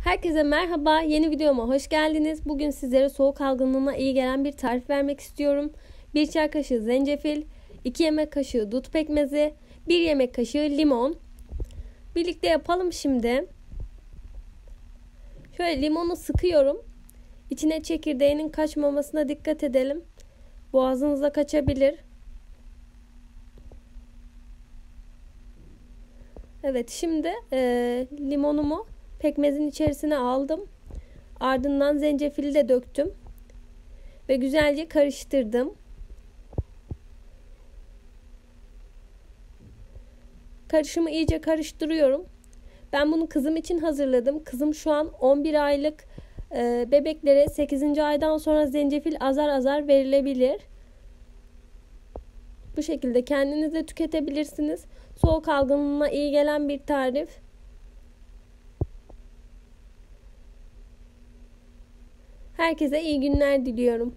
Herkese merhaba, yeni videoma hoş geldiniz. Bugün sizlere soğuk algınlığına iyi gelen bir tarif vermek istiyorum. 1 çay kaşığı zencefil, 2 yemek kaşığı dut pekmezi, 1 yemek kaşığı limon. Birlikte yapalım şimdi. Şöyle limonu sıkıyorum. İçine çekirdeğinin kaçmamasına dikkat edelim. Boğazınıza kaçabilir. Evet, şimdi limonumu pekmezin içerisine aldım. Ardından zencefili de döktüm. Ve güzelce karıştırdım. Karışımı iyice karıştırıyorum. Ben bunu kızım için hazırladım. Kızım şu an 11 aylık. Bebeklere 8. aydan sonra zencefil azar azar verilebilir. Bu şekilde kendiniz de tüketebilirsiniz. Soğuk algınlığına iyi gelen bir tarif. Herkese iyi günler diliyorum.